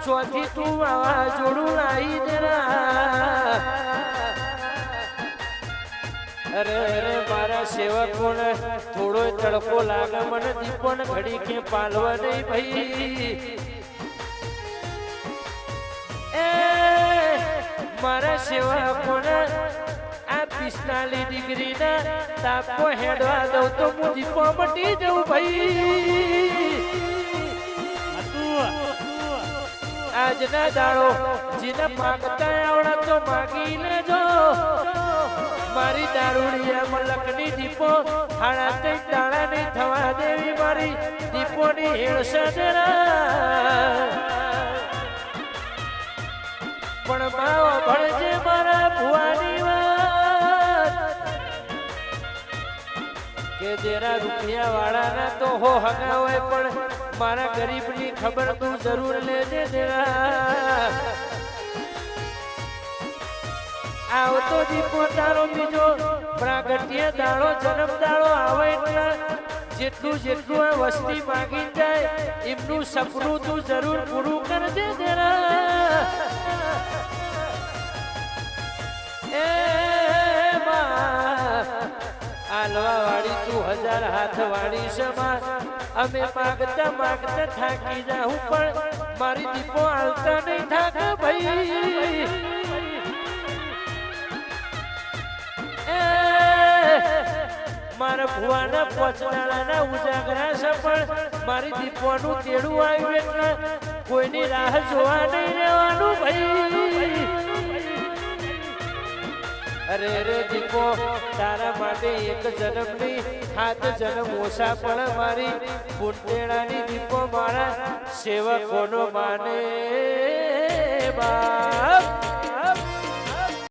ચોથી તું વાવાઝોડું લાવી દેના અરે અરે મારા સેવકોને થોડો તડકો લાગે મને દીપો ને ઘડી કે પાલવા નહીં ભાઈ એ મારા સેવકોને આ 45 ડિગ્રીના તાપો હેડવા દઉં તો હું દીપો મટી જઉં ભાઈ આજના દાડો જેને માગતા આવડે તો માગી લેજો મારી દારૂડિયા મલકની દીપો હાડા તે દાડા નહીં થવા દેવી મારી દીપોની હેળસા પણ માવો ભણજે મારા ભુવાની વાત કે જેરા રૂપિયા વાળાના તો હો હગા હોય પણ મારા ગરીબની ખબર તું જરૂર લેજે દેરા આવતો દીપો તારો બીજો પ્રાગટ્ય દાડો જન્મ દાડો આવે એટલે જેટલું જેટલું આ વસ્તી માગી જાય એમનું સપનું તું જરૂર પૂરું કરજે દેરા એ આલવા વાળી તું 1000 હાથ વાળી સમા અમે માગતા માગતા થાકી જાઉં પણ મારી દીપો હાલતા નહીં થાક ભાઈ મારા ભુવાના પોચનાળાના ઉજાગરા છે પણ મારી દીપોનું તેડું આવ્યું એટલે કોઈની રાહ જોવા નહીં રહેવાનું ભાઈ અરે રે દીપો તારા માટે એક જન્મ નહીં 7 જન્મ ઓછા પણ મારી પુટેડાની દીપો મારા સેવકોનો માને બા